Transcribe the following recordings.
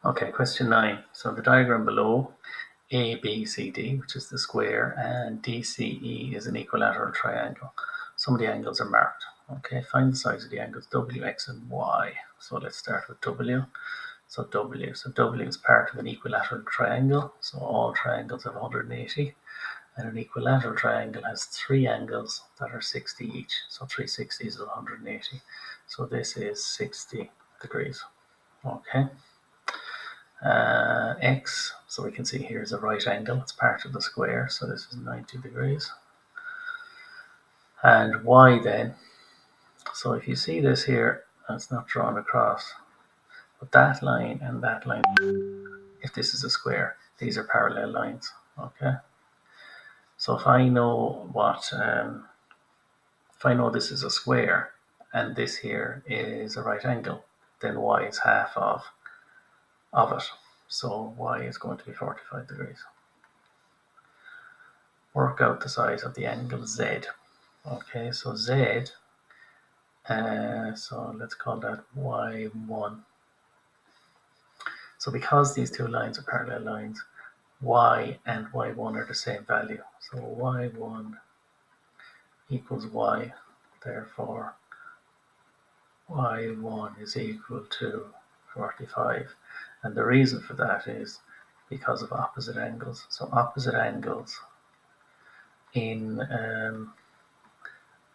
Okay, question 9. So the diagram below, ABCD, which is the square, and DCE is an equilateral triangle. Some of the angles are marked. Okay, find the sides of the angles W, X, and Y. So let's start with W. So W is part of an equilateral triangle. So all triangles have 180. And an equilateral triangle has three angles that are 60 each. So 360 is 180. So this is 60 degrees. Okay. X, so we can see here is a right angle. It's part of the square. So this is 90 degrees. And Y then. So if you see this here, it's not drawn across. But that line and that line, if this is a square, these are parallel lines. Okay. So if I know if I know this is a square and this here is a right angle, then Y is half of it. So Y is going to be 45 degrees. Work out the size of the angle Z. Okay, so Z, so let's call that Y1. So because these two lines are parallel lines, Y and Y1 are the same value. So Y1 equals Y, therefore Y1 is equal to 45. And the reason for that is because of opposite angles. So opposite angles in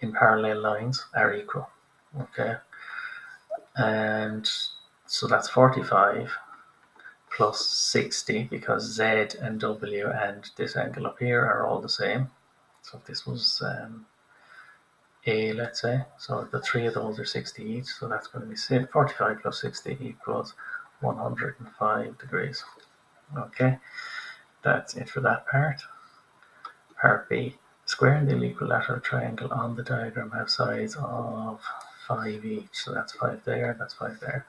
parallel lines are equal. Okay, and so that's 45 plus 60 because Z and W and this angle up here are all the same. So if this was A, let's say, so the three of those are 60 each, so that's going to be 45 plus 60 equals 105 degrees. Okay, that's it for that part. Part B. Square and the equilateral triangle on the diagram have sides of 5 each, so that's 5 there, that's 5 there.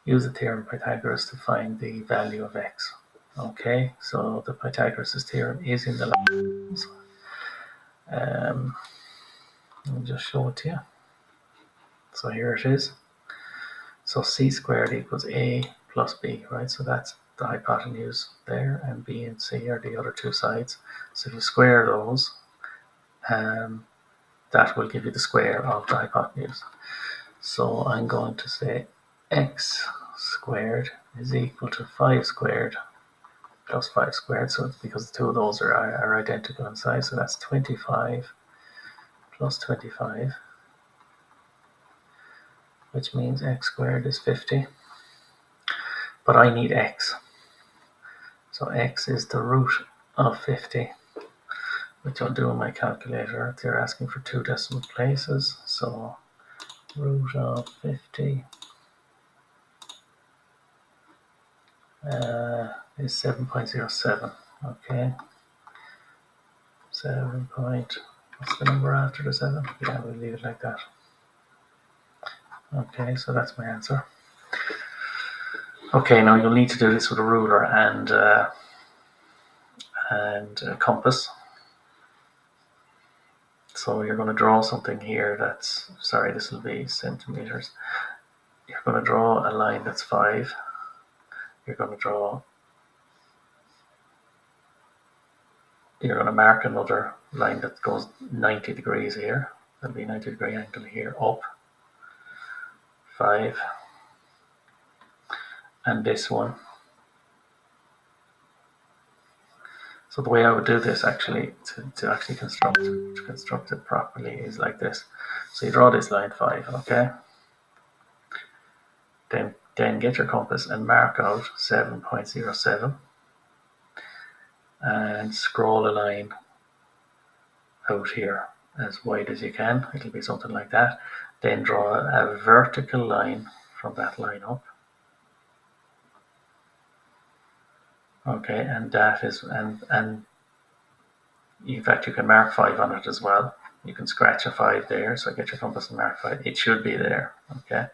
Use the theorem of Pythagoras to find the value of x. Okay, so the Pythagoras' theorem is in the lines. Let me just show it to you. So here it is. So c squared equals a plus b, right? So that's the hypotenuse there, and b and c are the other two sides. So if you square those, that will give you the square of the hypotenuse. So I'm going to say x squared is equal to 5 squared plus 5 squared. So it's because the two of those are identical in size. So that's 25 plus 25, which means x squared is 50. But I need x. So x is the root of 50, which I'll do in my calculator. They're asking for 2 decimal places. So root of 50 is 7.07. Okay. 7 point, what's the number after the 7? Yeah, we'll leave it like that. Okay, so that's my answer. Okay, now you'll need to do this with a ruler and a compass. So you're going to draw something here that's, sorry, this will be centimeters. You're going to draw a line that's 5. You're going to mark another line that goes 90 degrees here. There'll be a 90 degree angle here, up 5. And this one. So the way I would do this actually, to actually construct it properly, is like this. So you draw this line 5, okay? Then get your compass and mark out 7.07 and scroll a line out here as wide as you can. It'll be something like that. Then draw a vertical line from that line up. Okay, and that is, and in fact you can mark 5 on it as well. You can scratch a 5 there, so get your compass and mark 5. It should be there, okay?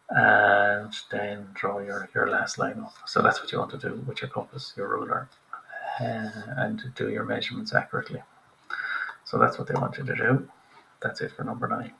And then draw your last line up. So that's what you want to do with your compass, your ruler, and do your measurements accurately. So that's what they want you to do. That's it for number 9.